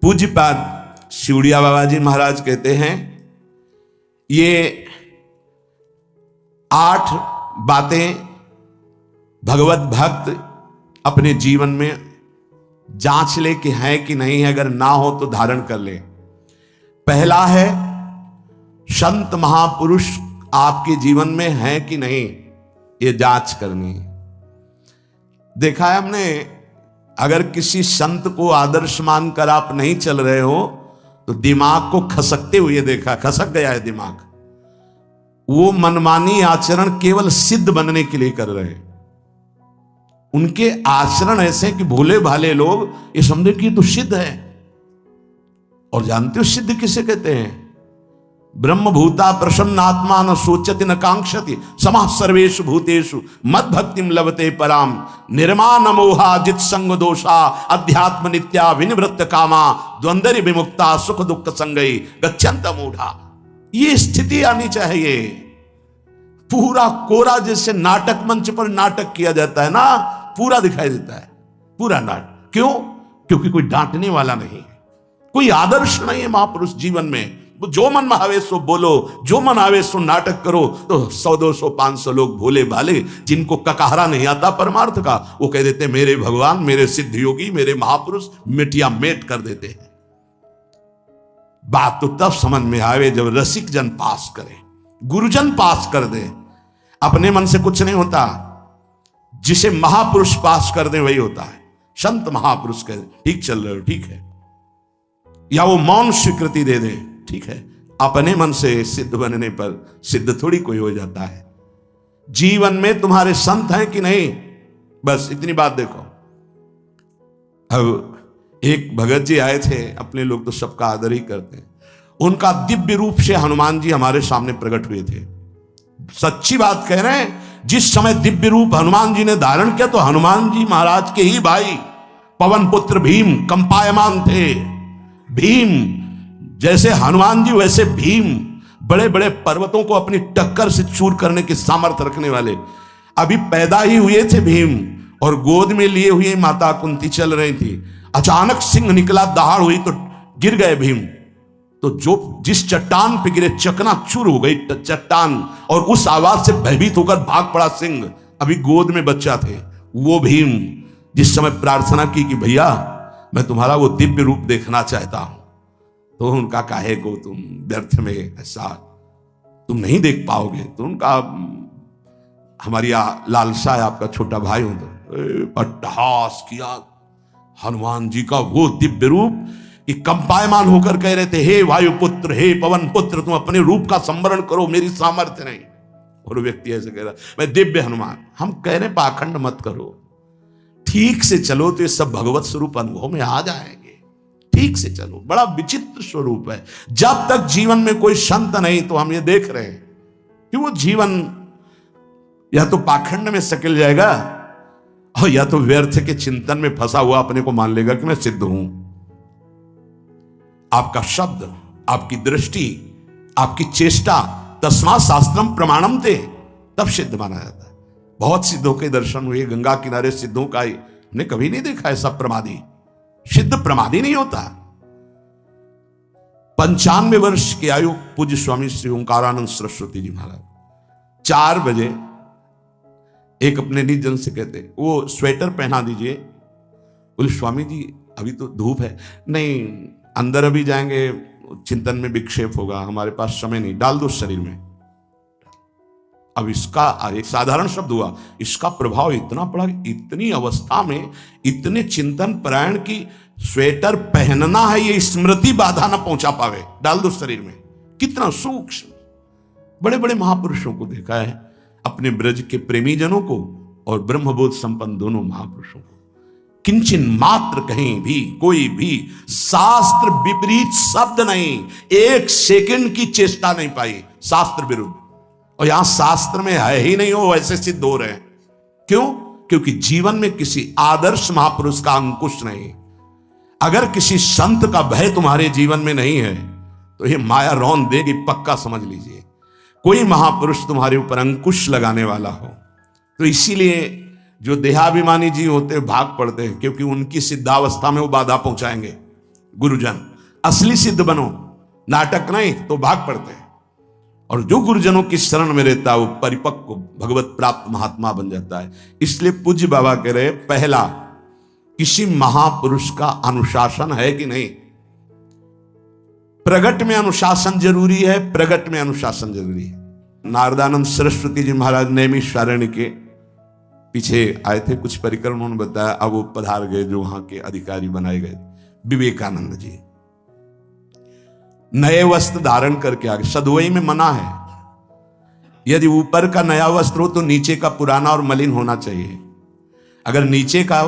पूज्यपाद शिवड़िया बाबा जी महाराज कहते हैं ये 8 बातें भगवत भक्त अपने जीवन में जांच ले कि है कि नहीं है, अगर ना हो तो धारण कर ले। पहला है संत महापुरुष आपके जीवन में है कि नहीं, ये जांच करनी है। देखा है हमने, अगर किसी संत को आदर्श मानकर आप नहीं चल रहे हो तो दिमाग को खसकते हुए देखा, खसक गया है दिमाग। वो मनमानी आचरण केवल सिद्ध बनने के लिए कर रहे हैं। उनके आचरण ऐसे हैं कि भोले भाले लोग ये समझे कि ये तो सिद्ध है। और जानते हो सिद्ध किसे कहते हैं? ब्रह्म भूता प्रसन्नात्मा न सोचति न कांक्षति समः सर्वेषु भूतेषु मद भक्तिम लभते पराम निर्माण मोहा जित संग दोषा अध्यात्म नित्या विनिवृत्त कामा द्वंद्व विमुक्ता सुख दुख संगई गच्छन्त मूढ़ा। ये स्थिति आनी चाहिए। पूरा कोरा जैसे नाटक मंच पर नाटक किया जाता है ना, पूरा दिखाई देता है, पूरा नाटक। क्यों? क्योंकि कोई डांटने वाला नहीं है, कोई आदर्श नहीं है महापुरुष जीवन में। जो मन में आवे सो बोलो, जो मन आवे सो नाटक करो। तो 100 200 500 लोग भोले भाले जिनको ककाहरा नहीं आता परमार्थ का, वो कह देते मेरे भगवान, मेरे सिद्ध योगी, मेरे महापुरुष, मिटिया मेट कर देते हैं। बात तो तब समझ में आवे जब रसिक जन पास करे, गुरुजन पास कर दे। अपने मन से कुछ नहीं होता, जिसे महापुरुष पास कर दे वही होता है। संत महापुरुष कह ठीक चल रहे हो, ठीक है, या वो मौन स्वीकृति दे दे, ठीक है। अपने मन से सिद्ध बनने पर सिद्ध थोड़ी कोई हो जाता है। जीवन में तुम्हारे संत हैं कि नहीं, बस इतनी बात देखो। अब एक भगत जी आए थे, अपने लोग तो सबका आदर ही करते हैं। उनका दिव्य रूप से हनुमान जी हमारे सामने प्रकट हुए थे। सच्ची बात कह रहे हैं, जिस समय दिव्य रूप हनुमान जी ने धारण किया तो हनुमान जी महाराज के ही भाई पवन पुत्र भीम कंपायमान थे। भीम जैसे हनुमान जी वैसे भीम, बड़े बड़े पर्वतों को अपनी टक्कर से चूर करने की सामर्थ्य रखने वाले। अभी पैदा ही हुए थे भीम और गोद में लिए हुए माता कुंती चल रही थी। अचानक सिंह निकला, दहाड़ हुई तो गिर गए भीम। तो जो जिस चट्टान पे गिरे चकनाचूर हो गई चट्टान, और उस आवाज से भयभीत होकर भाग पड़ा सिंह। अभी गोद में बच्चा थे वो भीम, जिस समय प्रार्थना की कि भैया मैं तुम्हारा वो दिव्य रूप देखना चाहता हूं, तो उनका काहे को तुम व्यर्थ में ऐसा तुम नहीं देख पाओगे। तो उनका हमारी लालसा है, आपका छोटा भाई हूं। तो अट्टहास किया हनुमान जी का वो दिव्य रूप कि कंपायमान होकर कह रहे थे, हे वायुपुत्र, हे पवन पुत्र, तुम अपने रूप का संवरण करो, मेरी सामर्थ्य नहीं। और व्यक्ति ऐसे कह रहा मैं दिव्य हनुमान। हम कह रहे पाखंड मत करो, ठीक से चलो तो ये सब भगवत स्वरूप अनुभव में आ जाएंगे। ठीक से चलो, बड़ा विचित्र स्वरूप है। जब तक जीवन में कोई संत नहीं तो हम ये देख रहे हैं कि वो जीवन या तो पाखंड में सकिल जाएगा और या तो व्यर्थ के चिंतन में फंसा हुआ अपने को मान लेगा कि मैं सिद्ध हूं। आपका शब्द, आपकी दृष्टि, आपकी चेष्टा, तस्मा शास्त्रम प्रमाणम थे, तब सिद्ध माना जाता है। बहुत सिद्धों के दर्शन हुए, गंगा किनारे सिद्धों का हमने कभी नहीं देखा ऐसा प्रमादी। सिद्ध प्रमादी नहीं होता। 95 वर्ष की आयु पूज्य स्वामी श्री ओंकारानंद सरस्वती जी महाराज 4 बजे एक अपने निज जन से कहते, वो स्वेटर पहना दीजिए। बोले स्वामी जी अभी तो धूप है। नहीं, अंदर अभी जाएंगे, चिंतन में विक्षेप होगा, हमारे पास समय नहीं, डाल दो शरीर में। अब इसका एक साधारण शब्द हुआ, इसका प्रभाव इतना पड़ा, इतनी अवस्था में इतने चिंतन परायण की स्वेटर पहनना है ये स्मृति बाधा ना पहुंचा पावे, डाल दो शरीर में। कितना सूक्ष्म। बड़े बड़े महापुरुषों को देखा है, अपने ब्रज के प्रेमी जनों को और ब्रह्मबोध संपन्न दोनों महापुरुषों को, किंचन मात्र कहीं भी कोई भी शास्त्र विपरीत शब्द नहीं, 1 सेकंड की चेष्टा नहीं पाई शास्त्र विरुद्ध। और यहां शास्त्र में है ही नहीं, हो वैसे सिद्ध हो रहे हैं। क्यों? क्योंकि जीवन में किसी आदर्श महापुरुष का अंकुश नहीं। अगर किसी संत का भय तुम्हारे जीवन में नहीं है तो ये माया रौन देगी, पक्का समझ लीजिए। कोई महापुरुष तुम्हारे ऊपर अंकुश लगाने वाला हो तो इसीलिए जो देहाभिमानी जी होते भाग पड़ते हैं, क्योंकि उनकी सिद्धावस्था में वो बाधा पहुंचाएंगे। गुरुजन, असली सिद्ध बनो, नाटक नहीं तो भाग पड़ते हैं। और जो गुरुजनों की शरण में रहता है वो परिपक्व भगवत प्राप्त महात्मा बन जाता है। इसलिए पूज्य बाबा कह रहे, पहला, किसी महापुरुष का अनुशासन है कि नहीं। प्रगट में अनुशासन जरूरी है, प्रगट में अनुशासन जरूरी है। नारदानंद सरस्वती जी महाराज नैमिषारण्य के पीछे आए थे, कुछ परिक्रम उन्होंने बताया, अब वो पधार गए जो वहां के अधिकारी बनाए गए विवेकानंद जी। नए वस्त्र धारण करके आ गए। सदवई में मना है, यदि ऊपर का नया वस्त्र हो तो नीचे का पुराना और मलिन होना चाहिए। अगर नीचे का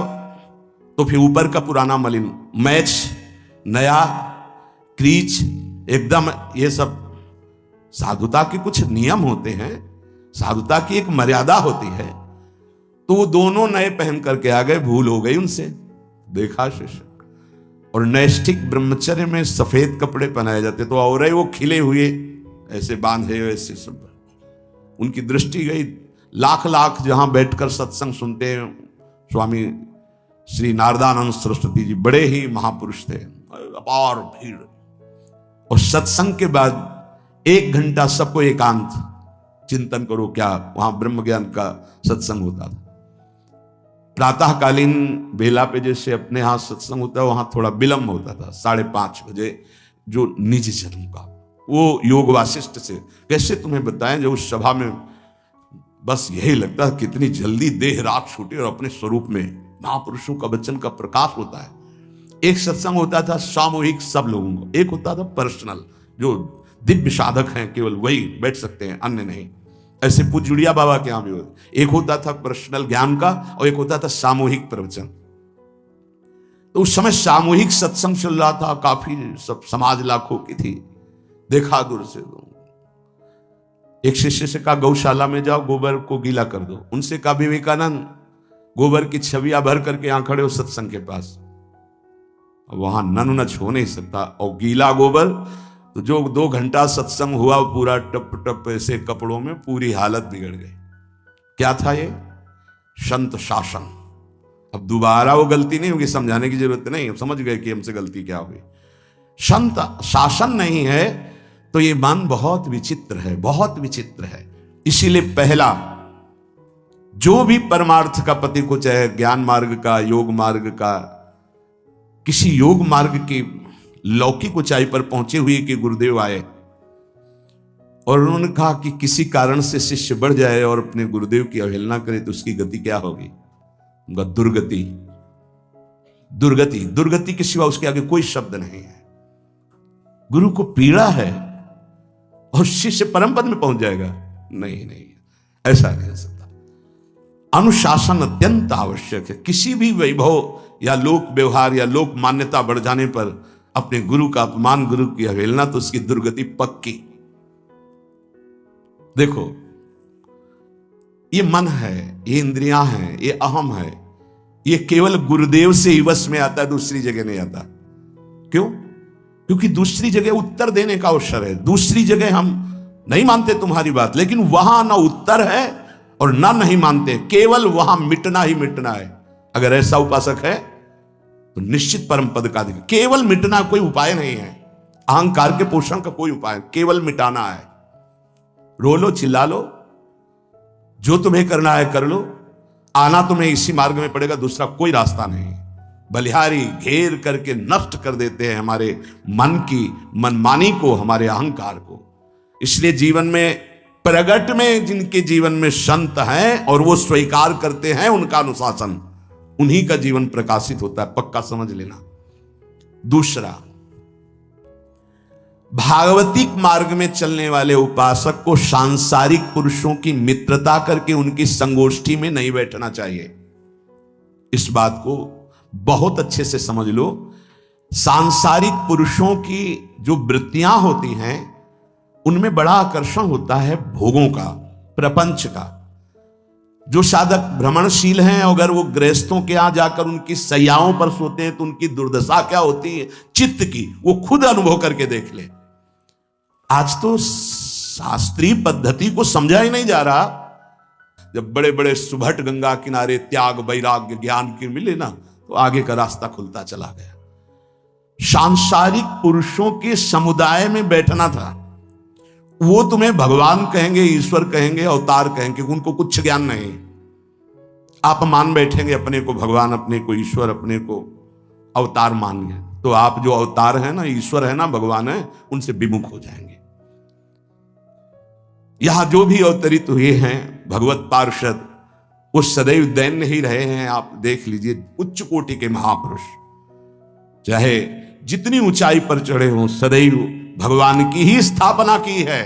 तो फिर ऊपर का पुराना मलिन, मैच नया, क्रीच एकदम, ये सब साधुता के कुछ नियम होते हैं, साधुता की एक मर्यादा होती है। तो वो दोनों नए पहन करके आ गए, भूल हो गई उनसे, देखा शिष्य। और नैष्ठिक ब्रह्मचर्य में सफेद कपड़े पहनाए जाते, तो और वो खिले हुए ऐसे बांधे, ऐसे सब, उनकी दृष्टि गई। लाख लाख जहां बैठकर सत्संग सुनते हैं, स्वामी श्री नारदानंद सरस्वती जी बड़े ही महापुरुष थे, अपार भीड़। और सत्संग के बाद 1 घंटा सबको एकांत चिंतन करो, क्या वहां ब्रह्म ज्ञान का सत्संग होता था। प्रातःकालीन बेला पे जैसे अपने यहां सत्संग होता है, वहां थोड़ा विलंब होता था, 5:30 बजे, जो निज जनों का। वो योग वासिष्ठ से कैसे तुम्हें बताएं, जो उस सभा में बस यही लगता है कितनी जल्दी देह रात छूटे और अपने स्वरूप में महापुरुषों का वचन का प्रकाश होता है। एक सत्संग होता था सामूहिक सब लोगों को, एक होता था पर्सनल, जो दिव्य साधक हैं केवल वही बैठ सकते हैं, अन्य नहीं। ऐसे पूज्य बाबा के यहाँ भी एक होता था पर्सनल ज्ञान का और एक होता था सामूहिक प्रवचन। तो उस समय सामूहिक सत्संग चल रहा था, काफी सब समाज लाखों की थी, देखा दूर से। एक शिष्य से कहा गौशाला में जाओ, गोबर को गीला कर दो। उनसे कहा विवेकानंद गोबर की छवियां भर करके यहां खड़े हो सत्संग के पास, वहां नन नच हो नहीं सकता। और गीला गोबर तो जो 2 घंटा सत्संग हुआ पूरा टप टप ऐसे कपड़ों में, पूरी हालत बिगड़ गई। क्या था ये? संत शासन। अब दोबारा वो गलती नहीं होगी, समझाने की जरूरत नहीं, अब समझ गए कि हमसे गलती क्या हुई। संत शासन नहीं है तो ये मन बहुत विचित्र है, बहुत विचित्र है। इसीलिए पहला, जो भी परमार्थ का पति को, चाहे ज्ञान मार्ग का, योग मार्ग का, किसी योग मार्ग की लौकिक ऊंचाई पर पहुंचे हुए कि गुरुदेव आए और उन्होंने कहा कि किसी कारण से शिष्य बढ़ जाए और अपने गुरुदेव की अवहेलना करे तो उसकी गति क्या होगी? उनका दुर्गति। दुर्गति, दुर्गति के सिवा उसके आगे कोई शब्द नहीं है। गुरु को पीड़ा है और शिष्य परम पद में पहुंच जाएगा? नहीं नहीं, ऐसा नहीं हो सकता। अनुशासन अत्यंत आवश्यक है। किसी भी वैभव या लोक व्यवहार या लोक मान्यता बढ़ जाने पर अपने गुरु का अपमान, गुरु की अवहेलना, तो उसकी दुर्गति पक्की। देखो, ये मन है, ये इंद्रियां हैं, ये अहम है, ये केवल गुरुदेव से ही वश में आता है, दूसरी जगह नहीं आता। क्यों? क्योंकि दूसरी जगह उत्तर देने का अवसर है। दूसरी जगह हम नहीं मानते तुम्हारी बात, लेकिन वहां ना उत्तर है और ना नहीं मानते, केवल वहां मिटना ही मिटना है। अगर ऐसा उपासक है तो निश्चित परम पद का अधिकार। केवल मिटना कोई उपाय नहीं है, अहंकार के पोषण का कोई उपाय, केवल मिटाना है। रो लो, चिल्ला लो, जो तुम्हें करना है कर लो, आना तुम्हें इसी मार्ग में पड़ेगा, दूसरा कोई रास्ता नहीं। बलिहारी घेर करके नष्ट कर देते हैं हमारे मन की मनमानी को, हमारे अहंकार को। इसलिए जीवन में प्रगट में जिनके जीवन में संत हैं और वो स्वीकार करते हैं उनका अनुशासन, उन्हीं का जीवन प्रकाशित होता है, पक्का समझ लेना। दूसरा, भागवतिक मार्ग में चलने वाले उपासक को सांसारिक पुरुषों की मित्रता करके उनकी संगोष्ठी में नहीं बैठना चाहिए। इस बात को बहुत अच्छे से समझ लो। सांसारिक पुरुषों की जो वृत्तियां होती हैं उनमें बड़ा आकर्षण होता है भोगों का, प्रपंच का। जो साधक भ्रमणशील हैं, अगर वो गृहस्थों के यहां जाकर उनकी सैयाओं पर सोते हैं तो उनकी दुर्दशा क्या होती है चित्त की, वो खुद अनुभव करके देख ले। आज तो शास्त्रीय पद्धति को समझा ही नहीं जा रहा। जब बड़े बड़े सुभट गंगा किनारे त्याग, वैराग्य, ज्ञान की मिले ना, तो आगे का रास्ता खुलता चला गया। सांसारिक पुरुषों के समुदाय में बैठना था। वो तुम्हें भगवान कहेंगे, ईश्वर कहेंगे, अवतार कहेंगे, उनको कुछ ज्ञान नहीं। आप मान बैठेंगे अपने को भगवान, अपने को ईश्वर, अपने को अवतार मानिए, तो आप जो अवतार है ना, ईश्वर है ना, भगवान है, उनसे विमुख हो जाएंगे। यहां जो भी अवतरित हुए हैं भगवत पार्षद, वो सदैव दैन्य ही रहे हैं। आप देख लीजिए, उच्च कोटि के महापुरुष चाहे जितनी ऊंचाई पर चढ़े हों, सदैव भगवान की ही स्थापना की है।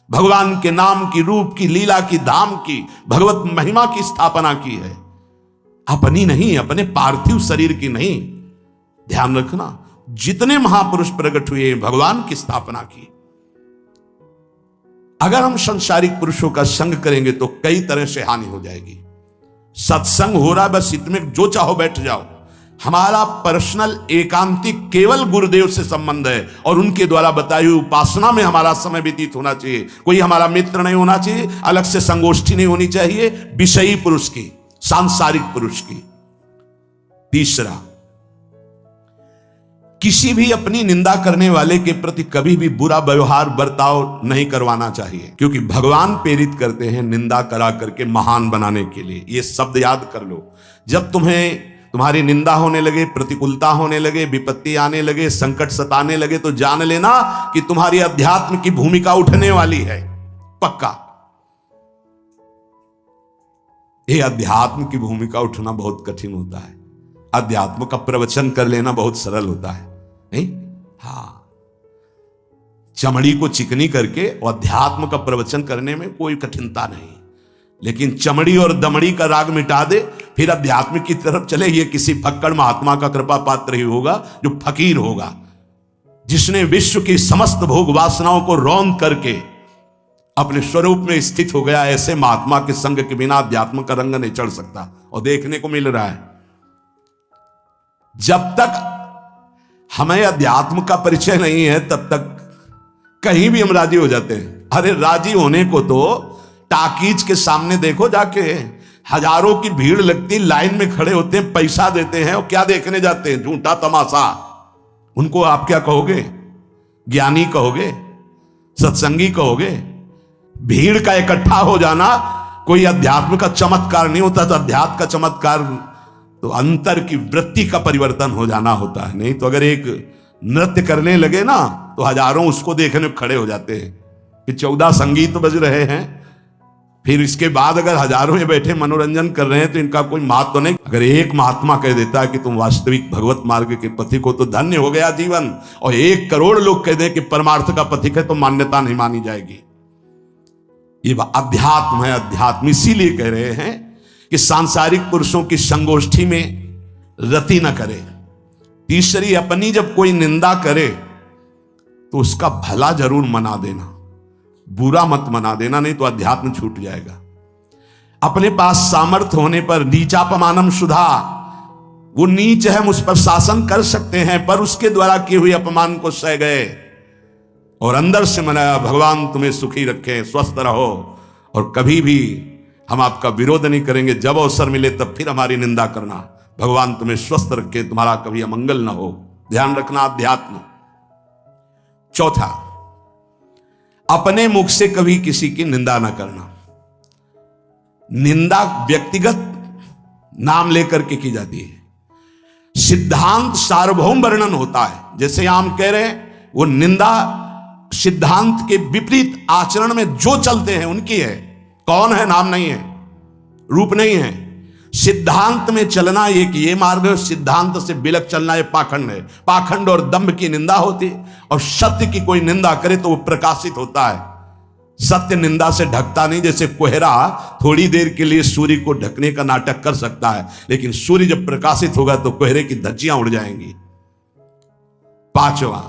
भगवान के नाम की, रूप की, लीला की, धाम की, भगवत महिमा की स्थापना की है, अपनी नहीं, अपने पार्थिव शरीर की नहीं। ध्यान रखना, जितने महापुरुष प्रकट हुए भगवान की स्थापना की। अगर हम संसारिक पुरुषों का संग करेंगे तो कई तरह से हानि हो जाएगी। सत्संग हो रहा है, बस इतने जो चाहो बैठ जाओ। हमारा पर्सनल एकांतिक केवल गुरुदेव से संबंध है और उनके द्वारा बताई हुई उपासना में हमारा समय व्यतीत होना चाहिए। कोई हमारा मित्र नहीं होना चाहिए, अलग से संगोष्ठी नहीं होनी चाहिए विषयी पुरुष की, सांसारिक पुरुष की। तीसरा, किसी भी अपनी निंदा करने वाले के प्रति कभी भी बुरा व्यवहार बर्ताव नहीं करवाना चाहिए, क्योंकि भगवान प्रेरित करते हैं निंदा करा करके महान बनाने के लिए। ये शब्द याद कर लो। जब तुम्हारी निंदा होने लगे, प्रतिकूलता होने लगे, विपत्ति आने लगे, संकट सताने लगे, तो जान लेना कि तुम्हारी अध्यात्म की भूमिका उठने वाली है, पक्का। ये अध्यात्म की भूमिका उठना बहुत कठिन होता है। अध्यात्म का प्रवचन कर लेना बहुत सरल होता है, नहीं? हाँ, चमड़ी को चिकनी करके अध्यात्म का प्रवचन करने में कोई कठिनता नहीं, लेकिन चमड़ी और दमड़ी का राग मिटा दे, फिर अध्यात्म की तरफ चले, ये किसी फक्कड़ महात्मा का कृपा पात्र ही होगा, जो फकीर होगा, जिसने विश्व की समस्त भोग वासनाओं को रौंद करके अपने स्वरूप में स्थित हो गया। ऐसे महात्मा के संग के बिना अध्यात्म का रंग नहीं चढ़ सकता, और देखने को मिल रहा है। जब तक हमें अध्यात्म का परिचय नहीं है, तब तक कहीं भी हम राजी हो जाते हैं। अरे राजी होने को तो टाकीज के सामने देखो जाके, हजारों की भीड़ लगती, लाइन में खड़े होते हैं, पैसा देते हैं, और क्या देखने जाते हैं? झूठा तमाशा। उनको आप क्या कहोगे? ज्ञानी कहोगे? सत्संगी कहोगे? भीड़ का इकट्ठा हो जाना कोई अध्यात्म का चमत्कार नहीं होता। तो अध्यात्म का चमत्कार तो अंतर की वृत्ति का परिवर्तन हो जाना होता है। नहीं तो अगर एक नृत्य करने लगे ना, तो हजारों उसको देखने खड़े हो जाते हैं कि 14 संगीत बज रहे हैं, फिर इसके बाद अगर हजारों में बैठे मनोरंजन कर रहे हैं तो इनका कोई महत्व नहीं। अगर एक महात्मा कह देता है कि तुम वास्तविक भगवत मार्ग के पथिक हो, तो धन्य हो गया जीवन। और 1 करोड़ लोग कह दें कि परमार्थ का पथिक है, तो मान्यता नहीं मानी जाएगी। ये अध्यात्म है। अध्यात्म इसीलिए कह रहे हैं कि सांसारिक पुरुषों की संगोष्ठी में रति न करे। तीसरी, अपनी जब कोई निंदा करे तो उसका भला जरूर मना देना, बुरा मत मना देना, नहीं तो अध्यात्म छूट जाएगा। अपने पास सामर्थ्य होने पर नीचापमानम सुधा, वो नीच है, हम उस पर शासन कर सकते हैं, पर उसके द्वारा किए हुए अपमान को सह गए और अंदर से मनाया, भगवान तुम्हें सुखी रखे, स्वस्थ रहो, और कभी भी हम आपका विरोध नहीं करेंगे। जब अवसर मिले तब फिर हमारी निंदा करना, भगवान तुम्हें स्वस्थ रखे, तुम्हारा कभी अमंगल ना हो। ध्यान रखना, अध्यात्म। चौथा, अपने मुख से कभी किसी की निंदा ना करना। निंदा व्यक्तिगत नाम लेकर के की जाती है, सिद्धांत सार्वभौम वर्णन होता है। जैसे हम कह रहे हैं, वो निंदा सिद्धांत के विपरीत आचरण में जो चलते हैं उनकी है। कौन है? नाम नहीं है, रूप नहीं है। सिद्धांत में चलना एक ये मार्ग है, सिद्धांत से बिलक चलना ये पाखंड है। पाखंड और दंभ की निंदा होती है, और सत्य की कोई निंदा करे तो वो प्रकाशित होता है। सत्य निंदा से ढकता नहीं। जैसे कोहरा थोड़ी देर के लिए सूर्य को ढकने का नाटक कर सकता है, लेकिन सूर्य जब प्रकाशित होगा तो कोहरे की धज्जियां उड़ जाएंगी। पांचवा,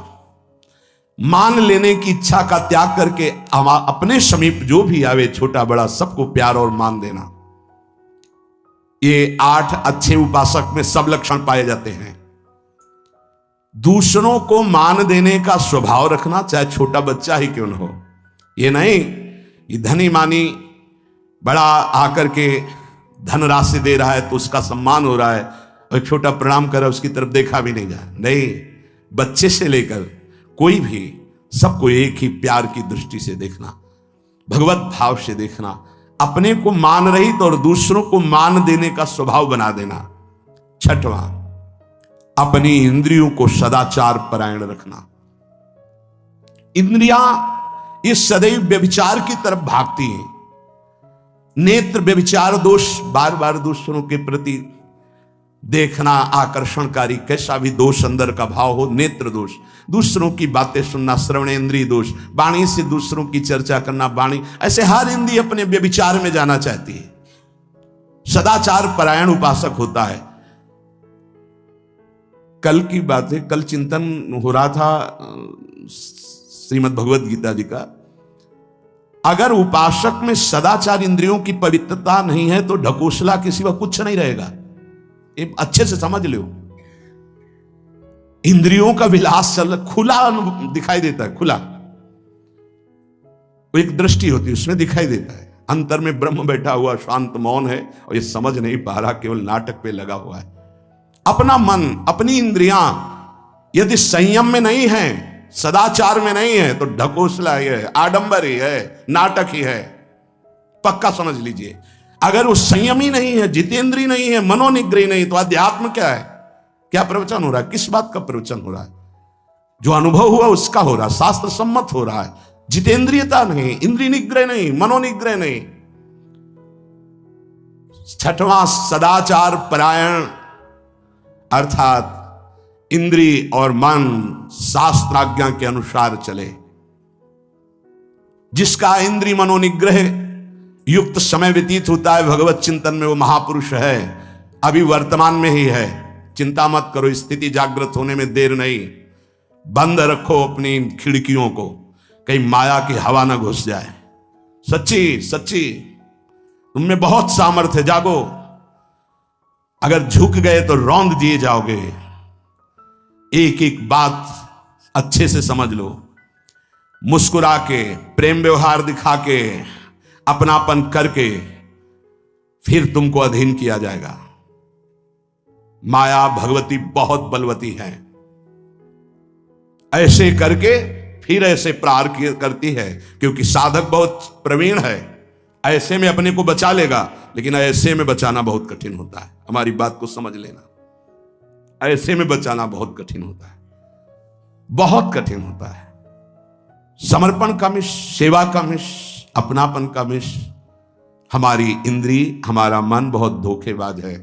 मान लेने की इच्छा का त्याग करके अपने समीप जो भी आवे, छोटा बड़ा सबको प्यार और मान देना। ये 8 अच्छे उपासक में सब लक्षण पाए जाते हैं। दूसरों को मान देने का स्वभाव रखना, चाहे छोटा बच्चा ही क्यों न हो। ये नहीं कि धनी मानी बड़ा आकर के धन राशि दे रहा है तो उसका सम्मान हो रहा है, और एक छोटा प्रणाम कर रहा है, उसकी तरफ देखा भी नहीं जा। नहीं, बच्चे से लेकर कोई भी, सबको एक ही प्यार की दृष्टि से देखना, भगवत भाव से देखना, अपने को मान रहित और दूसरों को मान देने का स्वभाव बना देना। छठवां, अपनी इंद्रियों को सदाचार परायण रखना। इंद्रियां ये सदैव व्यभिचार की तरफ भागती हैं। नेत्र व्यभिचार दोष, बार बार दूसरों के प्रति देखना आकर्षणकारी, कैसा भी दोष अंदर का भाव हो, नेत्र दोष, दूसरों की बातें सुनना श्रवणेंद्रिय दोष, वाणी से दूसरों की चर्चा करना वाणी, ऐसे हर इंद्रिय अपने व्यभिचार में जाना चाहती है। सदाचार परायण उपासक होता है। कल की बात है, कल चिंतन हो रहा था श्रीमद् भगवत गीता जी का। अगर उपासक में सदाचार इंद्रियों की पवित्रता नहीं है तो ढकोसला के सिवा कुछ नहीं रहेगा। ये अच्छे से समझ लो। इंद्रियों का विलास चल खुला दिखाई देता है, खुला एक दृष्टि होती है, उसमें दिखाई देता है। अंतर में ब्रह्म बैठा हुआ शांत मौन है और ये समझ नहीं पा रहा, केवल नाटक पे लगा हुआ है। अपना मन, अपनी इंद्रियां यदि संयम में नहीं है, सदाचार में नहीं है, तो ढकोसला ही है, आडंबर ही है, नाटक ही है, पक्का समझ लीजिए। अगर वो संयमी नहीं है, जितेंद्रीय नहीं है, मनोनिग्रही नहीं, तो अध्यात्म क्या है? क्या प्रवचन हो रहा है? किस बात का प्रवचन हो रहा है? जो अनुभव हुआ उसका हो रहा है, शास्त्र सम्मत हो रहा है। जितेंद्रियता नहीं, इंद्रिय निग्रह नहीं, मनोनिग्रह नहीं। छठवां, सदाचार परायण, अर्थात इंद्रिय और मन शास्त्राज्ञा के अनुसार चले। जिसका इंद्रिय मनोनिग्रह युक्त समय व्यतीत होता है भगवत चिंतन में, वो महापुरुष है। अभी वर्तमान में ही है, चिंता मत करो, स्थिति जागृत होने में देर नहीं। बंद रखो अपनी खिड़कियों को, कहीं माया की हवा ना घुस जाए। सच्ची सच्ची तुममें बहुत सामर्थ्य, जागो। अगर झुक गए तो रौंद दिए जाओगे। एक एक बात अच्छे से समझ लो। मुस्कुरा के, प्रेम व्यवहार दिखा के, अपनापन करके फिर तुमको अधीन किया जाएगा। माया भगवती बहुत बलवती है, ऐसे करके फिर ऐसे प्रहार करती है, क्योंकि साधक बहुत प्रवीण है। ऐसे में अपने को बचा लेगा, लेकिन ऐसे में बचाना बहुत कठिन होता है। हमारी बात को समझ लेना, ऐसे में बचाना बहुत कठिन होता है, बहुत कठिन होता है। समर्पण का मिश, सेवा का मिश, अपनापन का मिश। हमारी इंद्रिय, हमारा मन बहुत धोखेबाज है,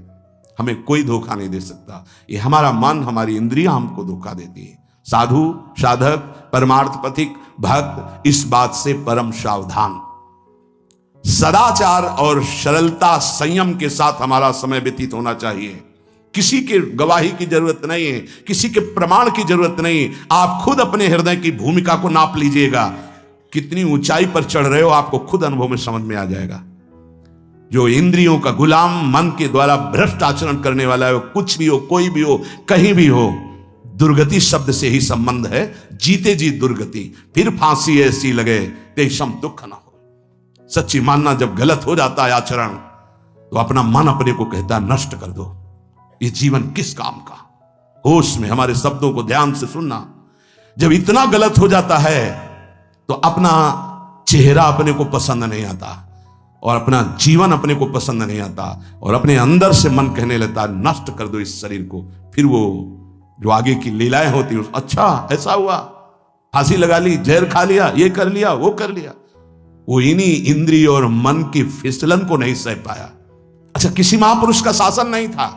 हमें कोई धोखा नहीं दे सकता। ये हमारा मन, हमारी इंद्रियां हमको धोखा देती है। साधु, साधक, परमार्थ पथिक, भक्त इस बात से परम सावधान। सदाचार और सरलता, संयम के साथ हमारा समय व्यतीत होना चाहिए। किसी के गवाही की जरूरत नहीं है, किसी के प्रमाण की जरूरत नहीं। आप खुद अपने हृदय की भूमिका को नाप लीजिएगा, कितनी ऊंचाई पर चढ़ रहे हो आपको खुद अनुभव में समझ में आ जाएगा। जो इंद्रियों का गुलाम, मन के द्वारा भ्रष्ट आचरण करने वाला है, कुछ भी हो, कोई भी हो, कहीं भी हो, दुर्गति शब्द से ही संबंध है। जीते जी दुर्गति, फिर फांसी ऐसी लगे तेषम दुख न हो। सच्ची मानना, जब गलत हो जाता है आचरण, तो अपना मन अपने को कहता है नष्ट कर दो, ये जीवन किस काम का। होश में हमारे शब्दों को ध्यान से सुनना। जब इतना गलत हो जाता है तो अपना चेहरा अपने को पसंद नहीं आता, और अपना जीवन अपने को पसंद नहीं आता, और अपने अंदर से मन कहने लगता है नष्ट कर दो इस शरीर को। फिर वो जो आगे की लीलाएं होती है, अच्छा ऐसा हुआ, फांसी लगा ली, जहर खा लिया, ये कर लिया, वो कर लिया। वो इन्हीं इंद्रिय और मन की फिसलन को नहीं सह पाया। अच्छा, किसी महापुरुष का शासन नहीं था,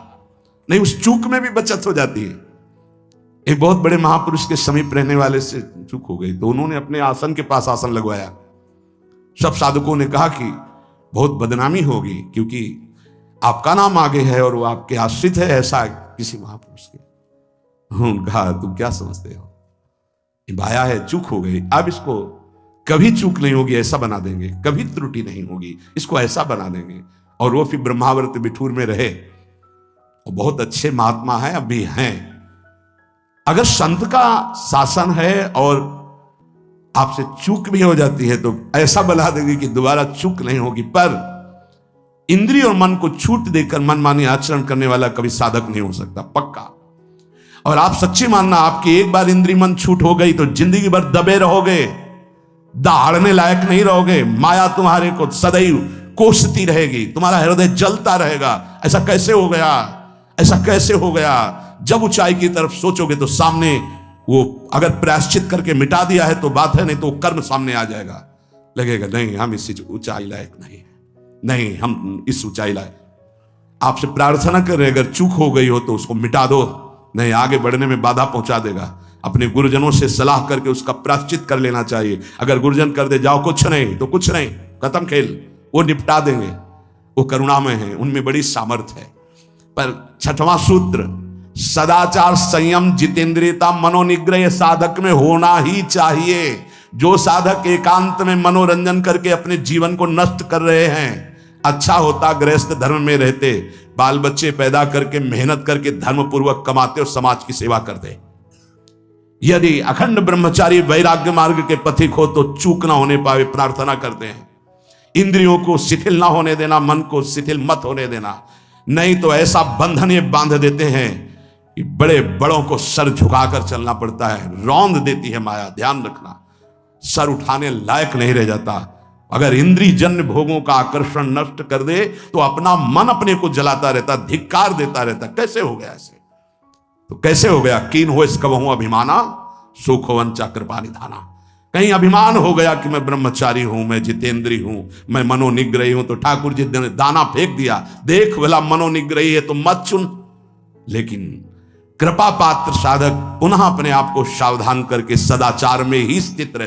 नहीं, उस चूक में भी बचत हो जाती है। एक बहुत बड़े महापुरुष के समीप रहने वाले से चूक हो गई, तो उन्होंने अपने आसन के पास आसन लगवाया। सब साधकों ने कहा कि बहुत बदनामी होगी, क्योंकि आपका नाम आगे है और वो आपके आश्रित है, ऐसा किसी महापुरुष के। उन्होंने कहा तुम क्या समझते हो, ये बाया है, चूक हो गई, अब इसको कभी चूक नहीं होगी, ऐसा बना देंगे, कभी त्रुटि नहीं होगी, इसको ऐसा बना देंगे। और वो फिर ब्रह्मावर्त बिठूर में रहे, वो बहुत अच्छे महात्मा हैं, अब भी हैं। अगर संत का शासन है और आपसे चूक भी हो जाती है, तो ऐसा बना देंगे कि दोबारा चूक नहीं होगी। पर इंद्रिय और मन को छूट देकर मनमानी आचरण करने वाला कभी साधक नहीं हो सकता, पक्का। और आप सच्ची मानना, आपकी एक बार इंद्री मन छूट हो गई तो जिंदगी भर दबे रहोगे, दहाड़ने लायक नहीं रहोगे। माया तुम्हारे को सदैव कोसती रहेगी, तुम्हारा हृदय जलता रहेगा। ऐसा कैसे हो गया, ऐसा कैसे हो गया? जब ऊंचाई की तरफ सोचोगे तो सामने वो अगर प्रायश्चित करके मिटा दिया है तो बात है, नहीं तो कर्म सामने आ जाएगा। लगेगा नहीं, हम इस ऊंचाई लायक नहीं, नहीं हम इस ऊंचाई लायक। आपसे प्रार्थना कर रहे, अगर चूक हो गई हो तो उसको मिटा दो, नहीं आगे बढ़ने में बाधा पहुंचा देगा। अपने गुरुजनों से सलाह करके उसका प्रायश्चित कर लेना चाहिए। अगर गुरुजन कर दे जाओ कुछ नहीं तो कुछ नहीं, खत्म खेल, वो निपटा देंगे, वो करुणामय है, उनमें बड़ी सामर्थ्य है। पर छठवां सूत्र, सदाचार, संयम, जितेंद्रियता, मनोनिग्रह साधक में होना ही चाहिए। जो साधक एकांत में मनोरंजन करके अपने जीवन को नष्ट कर रहे हैं, अच्छा होता गृहस्थ धर्म में रहते, बाल बच्चे पैदा करके मेहनत करके धर्म पूर्वक कमाते और समाज की सेवा करते। यदि अखंड ब्रह्मचारी वैराग्य मार्ग के पथिक हो तो चूक ना होने पावे, प्रार्थना करते हैं। इंद्रियों को शिथिल ना होने देना, मन को शिथिल मत होने देना, नहीं तो ऐसा बंधन ये बांध देते हैं कि बड़े बड़ों को सर झुकाकर चलना पड़ता है। रौंद देती है माया, ध्यान रखना, सर उठाने लायक नहीं रह जाता। अगर इंद्रिय जन्य भोगों का आकर्षण नष्ट कर दे तो अपना मन अपने को जलाता रहता, धिक्कार देता रहता। कैसे हो गया ऐसे? तो कैसे हो गया? कीन हो इस कबहू अभिमाना, सुख हो वंचा कृपा निधाना। कहीं अभिमान हो गया कि मैं ब्रह्मचारी हूं, मैं जितेंद्री हूं, मैं मनोनिग्रही हूं, तो ठाकुर जी ने दाना फेंक दिया, देख भला मनोनिग्रही है तो मत चुन। लेकिन कृपा पात्र साधक पुनः अपने आप को सावधान करके सदाचार में ही स्थित रहे।